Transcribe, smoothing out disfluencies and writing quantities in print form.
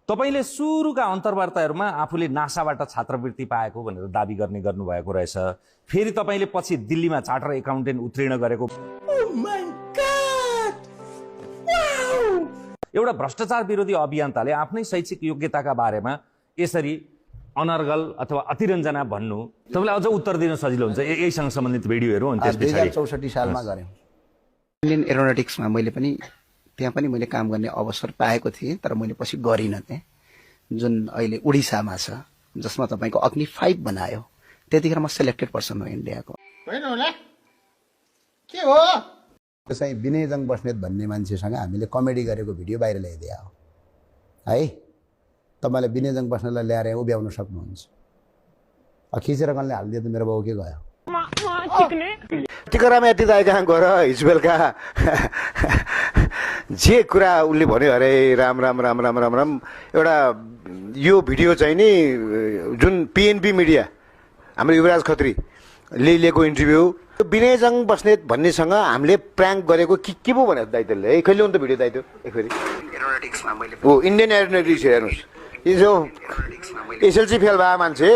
तपाईले सुरुका अन्तर्वार्ताहरूमा आफूले नासाबाट छात्रवृत्ति पाएको भनेर दाबी गर्नुभएको रहेछ। फेरि तपाईले पछि दिल्लीमा चार्टर एकाउन्टेन्ट उत्तीर्ण गरेको। एउटा भ्रष्टाचार विरोधी अभियन्ताले आफ्नै शैक्षिक योग्यताका बारेमा यसरी अनर्गल अथवा अतिरञ्जना भन्नु तपाईलाई अझ उत्तर दिन सजिलो हुन्छ। यहीसँग सम्बन्धित भिडियोहरू अनि त्यसपछि 2064 सालमा गऱ्यौँ। इन्डियन एरोनोटिक्समा मैले पनि त्यहाँ पनि मैले काम गर्ने अवसर पाएको थिएँ, तर मैले पछि गरिनँ त्यहाँ, जुन अहिले उडिसामा छ, जसमा तपाईँको अग्नि 5 बनायो। त्यतिखेर म सेलेक्टेड पर्सन हो इन्डियाको। होइन होला के हो चाहिँ विनयजङ बस्नेत भन्ने मान्छेसँग हामीले कमेडी गरेको भिडियो बाहिर ल्याइदिया हो है। तपाईँले विनयजङ बस्नेतलाई ल्याएर उभ्याउन सक्नुहुन्छ। खिचेर कसले हालिदियो त मेरो बाउ के गयो। टिकरामा यति दाइ कहाँ गएर हिजो बेलुका जे कुरा उसले भन्यो अरे राम राम राम राम राम राम। एउटा यो भिडियो चाहिँ नि जुन पिएनबी मिडिया हाम्रो युवराज खत्रीले लिएको इन्टरभ्यू, विनयजङ बस्नेत भन्नेसँग हामीले प्र्याङ्क गरेको के पो भने दाइतले कहिले हुन्छ भिडियो दाइतो एकफेरि हो इन्डियन एरोनोटिक्स हेर्नुहोस्। यो एसएलसी फेल भए मान्छे